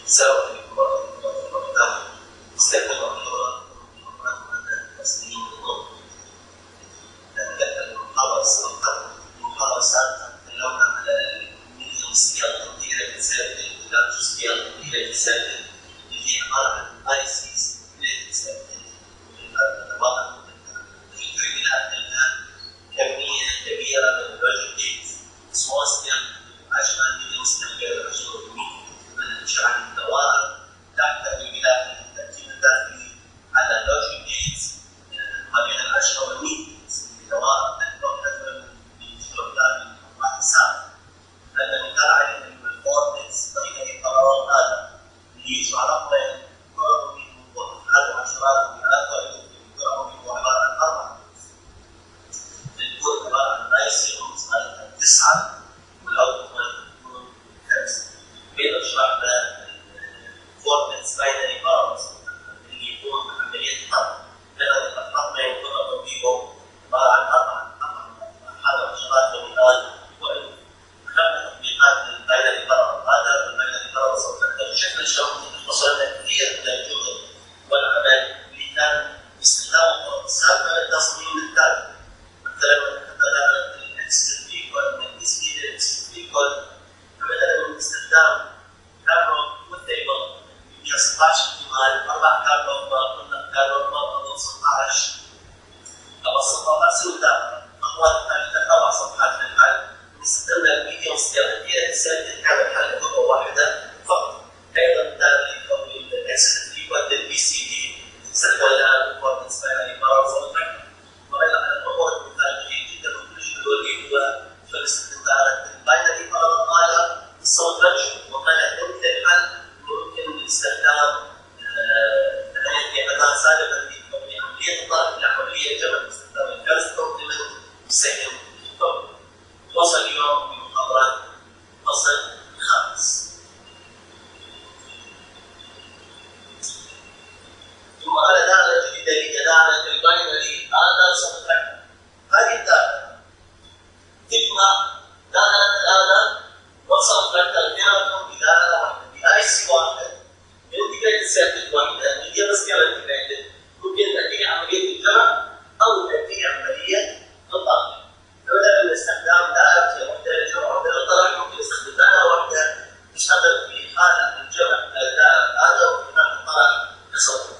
سواء في المرض استخدم الحرة تسليم النور المحاضرة السابقة تكلمنا على الميديوم سكيل انتجريتد سيركت واللارج سكيل انتجريتد سيركت اللي هي عبارة عن ايسيز انتجريتد سيركت طبعا الكريمنات لها كمية كبيرة من اللوجيك جيتس سمول سكيل عشان الميديوم سكيل غير مشهور من شرح الدوائر تحتوي بلا التركيب الداخلي على اللوجيك جيتس ما بين العشرة والمية دوائر تحتوي بشكل حساب هذا مثال على ان الكورتكس طريقه القرار هذا اللي يشعر بين كره وهذا عشرات ومئات وهو عباره عن اربع الكره عباره عن ايسيومز معناتها 9 والاوتبوت يكون 5 بين شرحنا الكورتكس باينري بارز اللي يكون عمليه طرح لان الطرح ما يكون فيه عباره عن اربع هذا عشرات ومئات خلنا تطبيقات الباينري بارز هذا الباينري بارز بشكل شخصي وصلنا كثير من الجهد والعمل اللي كان باستخدام الكورتكسات للتصميم التالي مثلا حتى الاكسل فيكول من الديسبي للاكسل فيكول عملنا من استخدام كارو والتيبل ب 16 احتمال 4 كارو قلنا كارو 16 ابسطها نفس الداتا الخطوات الثالثه 4 صفحات للحل استخدمنا الميديوم سكيل انتجريتد سيركت كانت حل خطوه واحده فقط ايضا التالي او الاكسل فيكول للبي سي دي استخدمنا الكورتكس باينري بارز وغيرها على الامور مثال جيد جدا وكل شيء هو فالاستخدام الباينري بارز على الصوت رجل وكان يعتمد الحل ممكن الاستخدام في اداه سابقه في عمليه الضرب الى عمليه جمع باستخدام الفيرست كومبلمنت والسكند كومبلمنت. وصل اليوم بمحاضرات فصل الخامس. ثم على دائره جديده هي دائره الباينري اداه سبتراكت. هذه الدائره تجمع دائره الاداه والسبتراكت بيناتهم بدائره واحده باي سي واحد انتجريتد سيركت واحده ميديوم سكيل انتجريتد ممكن تأتي عمليه الجمع او تأتي عمليه الطرح. فبدأ من استخدام دائرة واحدة للجمع واحدة للطرح ممكن نستخدم دائرة واحدة تشتغل في حالة الجمع هذا وفي حالة الطرح لصوت.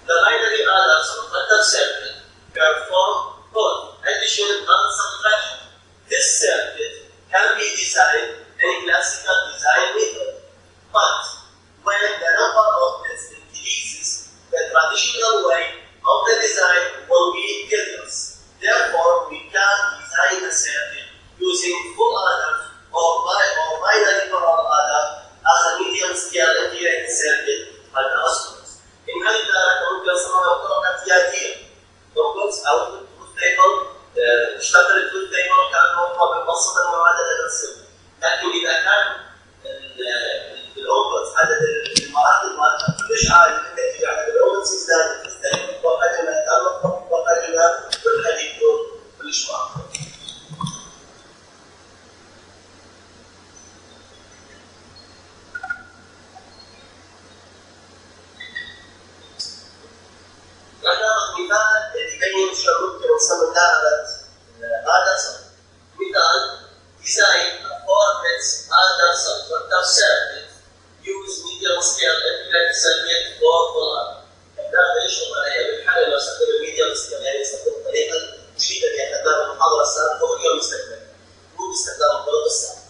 The binary adder subtractor circuit perform both addition and subtraction. This circuit can be designed in a classical design method, but when the number of bits increases, the traditional way of the design will be tedious. Therefore, we can design a circuit using full adder or binary parallel adder as a medium scale integrated circuit and oscillators. In هذه الدائرة ممكن نصنع طرق اعتيادية. نقص أو تيبل اشتغل التوث تيبل كان موضوع بالبسط المعادلة نفسه. لكن إذا كان الأوبس عدد المراتب مالها كلش عالي بالنتيجة عدد الأوبس يزداد تستهلك وحجمها تنقص وحجمها والحديد يكون كلش معقد. ناخذ مثال يبين شلون ممكن نصمم دائرة آدر مثال design a 4-bit adder subtractor circuit use medium scale integrated circuit for polar. هذا يشرح عليها بالحل لو استخدم الميديوم سكيل يعني يستخدم الطريقة الجديدة اللي اخذناها في المحاضرة السابقة واليوم يستخدمها مو باستخدام الطرق السابقة.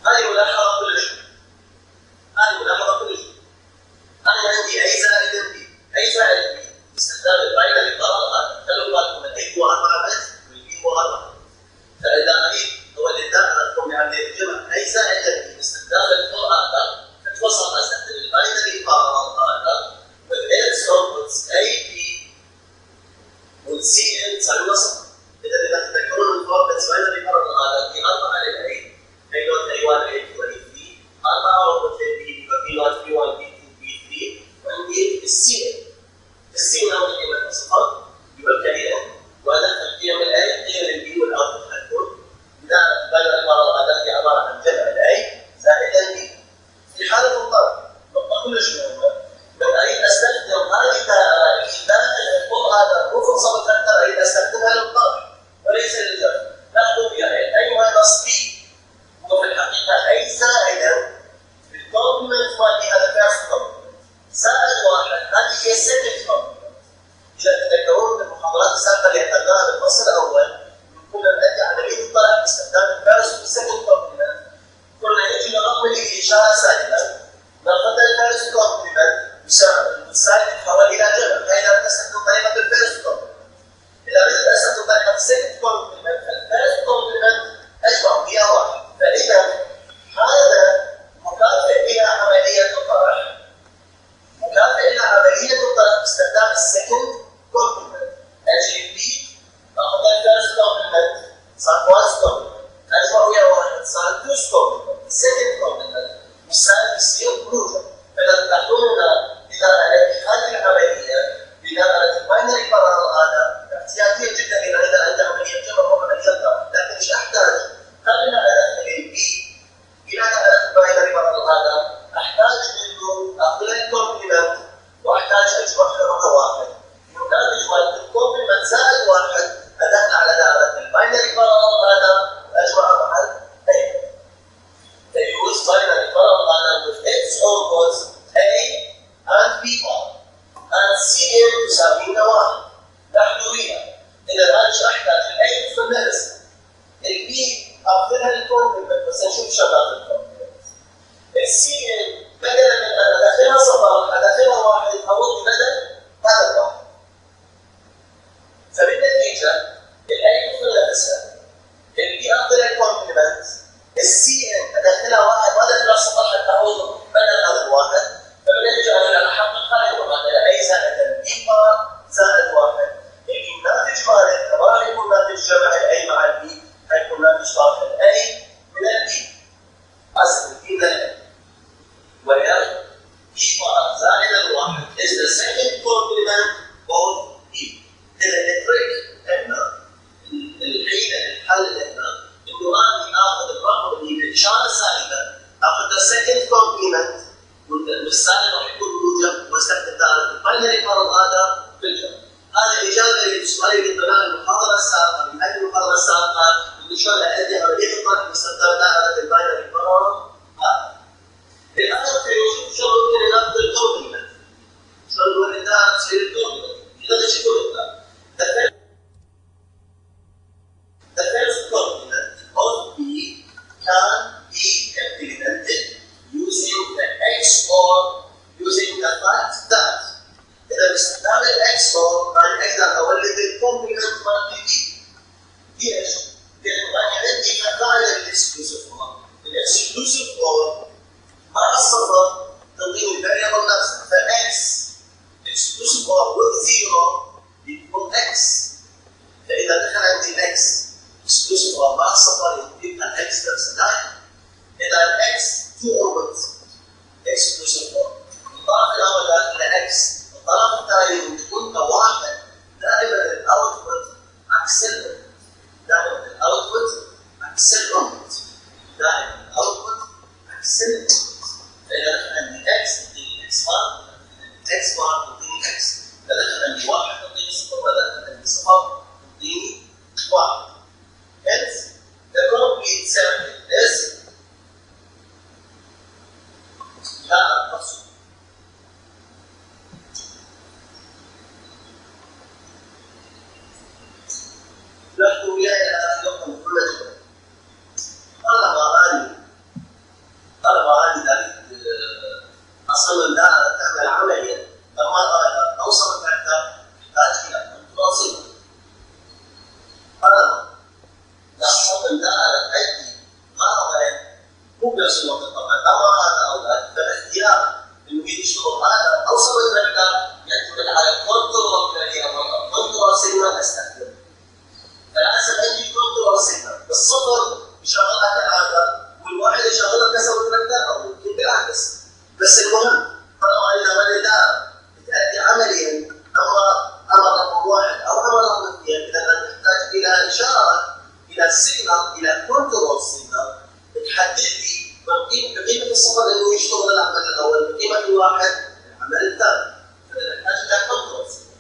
هذه ملاحظة كلش أنا عندي أي زائد بي باستخدام الباينري بارل هذا خلوا بالكم الأي هو 4 بت والبي هو 4. فإذا أريد أولد دائرة تكون بعملية الجمع أي زائد باستخدام الفور آدر تتوصل أستخدم الباينري بارل آدر with its outputs A, B السكند كومبلمنت كنا يجي نضم الإشارة سالبا ناخذ الفيرست كومبلمنت السالب يتحول إلى جمع فإذا نستخدم طريقة الفيرست كومبلمنت إذا بدأت أستخدم طريقة السكند كومبلمنت فالفيرست كومبلمنت أجمع فيها واحد فإذا هذا مكافئ إلى عملية الطرح مكافئ إلى عملية الطرح باستخدام السكند كومبلمنت أجيب بي أخذ الفيرست كومبلمنت صار فاست كومبلمنت أجمع ويا واحد صار توست كومبلمنت السكند كومبلمنت والسالب يصير بروجا فإذا تلاحظون إذا على هذه العملية بناء على الباينري بارالل هذا احتياجية جدا إلى إذا عندي عملية جمع وعملية طرح لكن مش أحتاج خلينا أدخل البي بناء على الباينري بارالل هذا أحتاج منه أخذ الكومبلمنت وأحتاج أجمع رقم واحد ينتج مالت الكومبلمنت زائد واحد أدخل على دائرة الباينري بارالل هذا أجمع مع A. They use binary parallel ladder with its outputs A and B bar and Cn تساوي واحد تحدوية إذا الآن أحتاج ال A تسمى لسه ال B أخذها الكومبلمنت بس نشوف شغلات الكومبلمنت ال Cn بدلا من أن أدخلها صفر أدخلها واحد يتحول بدل هذا الواحد فبالنتيجة ال A تسمى لسه ال B أخذها الكومبلمنت الCn أدخلها واحد وأدخلها صفر حتى أعوض بدل هذا الواحد فبالنتيجة أنا أحقق هاي المعادلة A زائد B بار زائد واحد اللي الناتج مالك ما راح يكون ناتج جمع ال A مع ال B حيكون ناتج طرح ال A من ال B أصل B من ال A where B بار زائد الواحد is the second complement of B إذا التريك هنا الحل هنا إنه أنا آخذ الرقم اللي بالإشارة السالبة آخذ السكند كومبلمنت والسالب راح يكون موجب واستخدم دائرة الباينري بارالل هذا في الجمع. هذه الإجابة اللي سؤالي بناء المحاضرة السابقة من أجل المحاضرة السابقة اللي شلون أؤدي عملية الطرح باستخدام دائرة الباينري بارالل هذا. الآن نشوف شلون ممكن ناخذ الكومبلمنت. شلون نقول الدائرة تصير الكومبلمنت. إذا تشوفون الآن. The first complement of B can be implemented using the XOR using the fact that إذا باستخدام ال XOR أنا أقدر أولد الكومبلمنت مال B. ليش؟ لأنه أنا عندي فعلا الإكسكلوسيف OR. الإكسكلوسيف OR مع الصفر تنطيني الفاريبل نفسها فX exclusive OR with 0 يكون X. فإذا دخل عندي X exclusive OR مع الصفر يبقى الX نفسه دائما. إذا الX 2 orbits exclusive OR الطرف الأول داخل X الطرف الثاني يكون كواحد دائما الأوتبوت أكسلريت دائما الأوتبوت أكسلريت دائما الأوتبوت أكسلريت فإذا دخل عندي X تديني X بار X بار تديني X إذا دخل عندي واحد تديني صفر وإذا دخل عندي صفر تديني واحد. Hence, the complete circuit is لا مقصود. لاحظوا وياي الآن نقطة مهمة جدا. طالما أني أصمم دائرة تعمل عمليا لما أقدر أوصل الفاكتور أحتاج إلى كنترول سيجنال. طالما أصمم دائرة عندي مهارة مو بنفس الوقت طبعا أما هذا أو ذاك فالاختيار إنه يشتغل هذا أوصل الفاكتور يعتمد على كنترول كنترول سيجنال أستخدمه. فلازم عندي كنترول سيجنال الصفر يشغلها كالعادة والواحد يشغلها كسر الفاكتور أو يمكن بالعكس. بس المهم طالما إذا بدأت تأدي عمليا أمر رقم واحد أو أمر رقم اثنين إذا أنا تحتاج إلى إشارة إلى سيجنال إلى كنترول سيجنال تحدد لي بقيمة الصفر إنه يشتغل العمل الأول بقيمة الواحد العمل الثاني فنحتاج إلى كنترول سيجنال.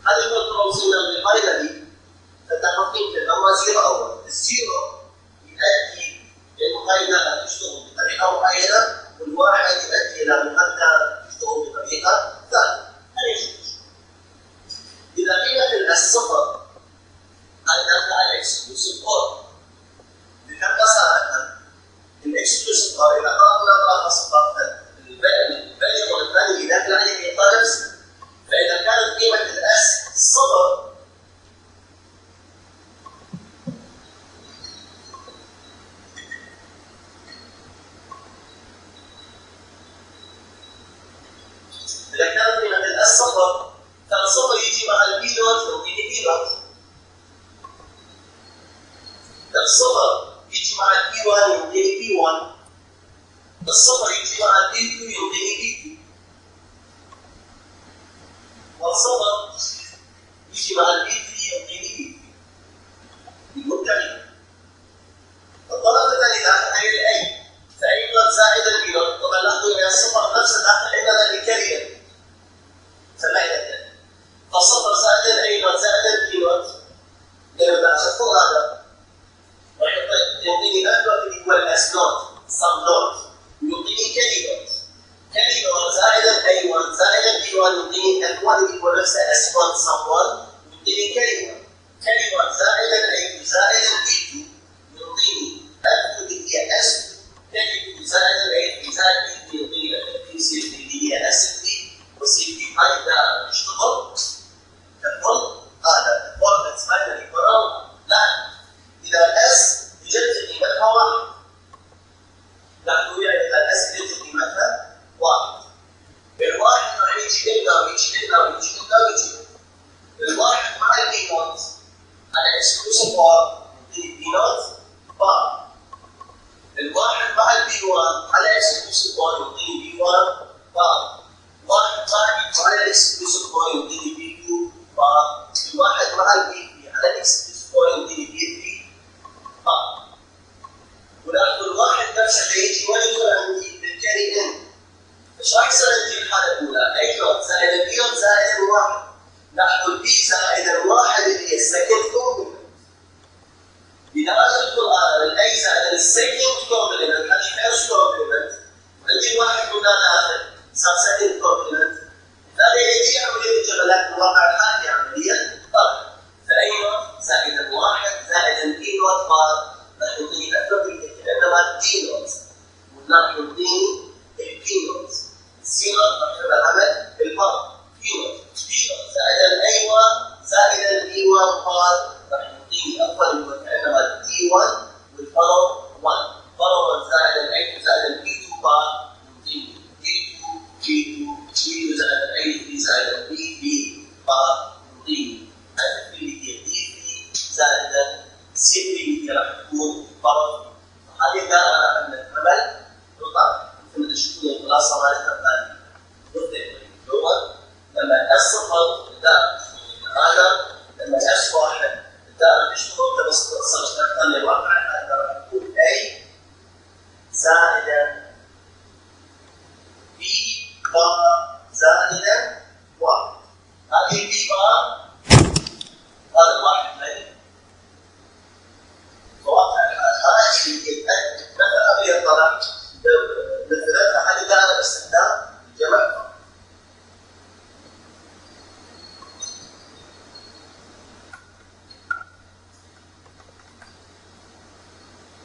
هذه الكنترول سيجنال بالباينري فتعرف قيمة الأمر زيرو أول الزيرو يؤدي إنه هاي الدائرة تشتغل بطريقة معينة والواحد يؤدي إلى مؤثر تشتغل بطريقة ثانية. إذا قيمة الصفر أنا دخل على exclusive OR بكم صارت صفر فالصفر يجي مع البي نوت يعطيني بي نوت. الصفر يجي مع البي 1 يعطيني بي 1. الصفر يجي مع البي 2 يعطيني بي 2. والصفر يجي مع البي 3 يعطيني بي 3. بالمبتدئ. الطلب الثاني داخل هي الاي فاي نوت زائد البي نوت. طبعا لاحظوا ان الصفر نفسه داخل عندنا الكارير فالعينة. فالصفر زائد الاي نوت زائد البي نوت لما داخل فوق هذا يعطيني اف نوت ايكوال اس نوت سم نوت يعطيني كاري نوت. كاري نوت زائد الاي 1 زائد البي 1 يعطيني اف 1 ايكوال نفسه اس 1 سم 1 يعطيني كاري نوت. كاري نوت زائد الاي 2 زائد البي 2 يعطيني اف 2 هي اس 2 كاري 2 زائد الاي 2 زائد البي 2 يعطيني اف 2 سي 3 هي اس 3 وسي 3 هاي الدائره تشتغل ككل. هذا الفورمت باينري كولوم. لا اذا الاس يجد قيمتها 1 لاحظوا يعني اذا الاس يجد قيمتها 1 الواحد راح يجي لنا ويجي لنا ويجي لنا ويجي الواحد مع البي نوت على اكسكلوسيف بار يعطيني بي نوت بار. الواحد مع البي 1 على اكسكلوسيف بار يعطيني بي 1 بار. واحد مع البي 2 على اكسكلوسيف بار يعطيني بي 2 بار. الواحد مع البي 3 على اكسكلوسيف بار يعطيني بي 3 بار. ولكن الواحد نفسه حيجي ويدخل عندي بالكاري ان. ايش راح يصير عندي الحاله الاولى؟ اي نوت زائد البي نوت زائد الواحد. لاحظوا البي زائد الواحد اللي هي السكند كومبلمنت. اذا اخذت هذا الاي زائد السكند كومبلمنت هذه فيرست كومبلمنت عندي واحد قلنا هذا صار سكند كومبلمنت. هذا يجي عمليه الجبلات الواقع الحالي عمليه طرح. فاي نوت زائد الواحد زائد البي نوت بار راح يعطيني اكثر انما دي نوت وراح يعطيني البي نوت. سي نوت راح يعمل عمل البار بي نوت. بي نوت زائد الاي 1 زائد البي 1 بار راح يعطيني اكثر انما دي 1 والبار 1. بار 1 زائد الاي 2 زائد البي 2 بار يعطيني دي 2 جي 2 جي 2 زائد الاي 3 زائد البي بي بار يعطيني اف 3 هي دي 3 زائد سي 3 اللي راح تكون فرض. هذه دائره من العمل بالطبع مثل تشوفون الخلاصه مالتها الثانيه بالضبط هو لما اس صفر هذا لما اس واحد الدائره تشتغل بس تصل ثانيه الواقع هذا راح تكون اي زائدا بي بار زائدا 1. هذه بي بار هذا الواحد مالي واقع هذا اللي مثلا ابي اطلع مثلتها هذه دائره باستخدام الجمع.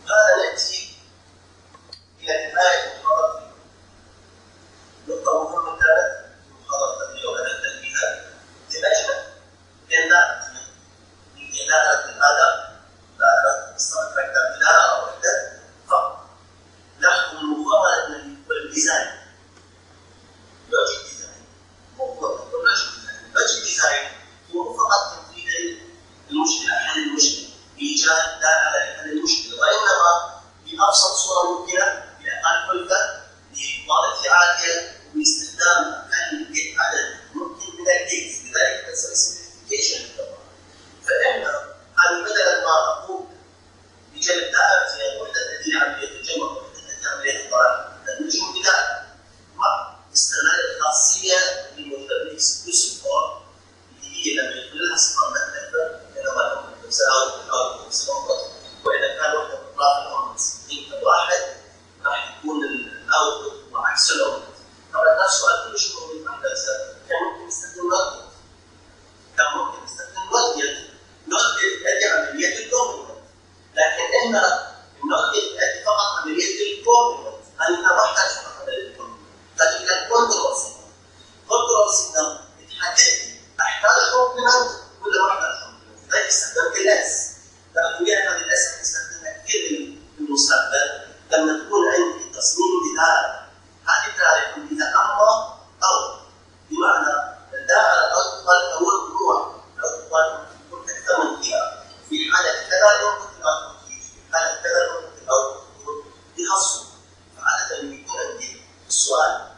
هذا ناتي الى نهايه المحاضره. نقطه مهمه كانت المحاضره اليوم بدات بها دمجنا بين دائرتين هي دائره هذا دائره الصلاه دائره واحده فقط. لاحظوا المقارنه بالديزاين لوجيك ديزاين موضوع لوجيك ديزاين هو فقط تنفيذ المشكله حل المشكله ايجاد دائره لحل المشكله وانما بابسط صوره ممكنه باقل كلفه بكواليتي عاليه وباستخدام اقل عدد ممكن من الجيتس لذلك تسوي سمبليفيكيشن. فاحنا هذه بدل ما اقوم بجلب دائره وحده تدير عمليه الجمع وحده تدير عمليه الطرح نجم بدائره مع استغلال الخاصيه للاكسكلوسيف بار اللي هي لما يكون لها صفه مختلفه انما تساوي واذا كان وحده اطراف الامر واحد راح يكون الاوتبوت وعكس الاوتبوت. طبعا نفس السؤال كل شيء موجود مع الدراسات كان ممكن نستخدم نوت كان ممكن نستخدم نوت تؤدي عمليه الكومبلمنت لكن احنا النوت تؤدي فقط عمليه الكومبلمنت. انا ما احتاج فقط عمليه الكومبلمنت لكن الكنترول سيجنال كنترول سيجنال تحدد لي احتاج كومبلمنت ولا ما احتاج كومبلمنت. لذلك استخدمت الاس. لكن هذه الاس نستخدمها كثير في المستقبل لما تكون عندي تصميم دائره. هذه الدائره يكون فيها اما او الحصر. فعادة يؤدي السؤال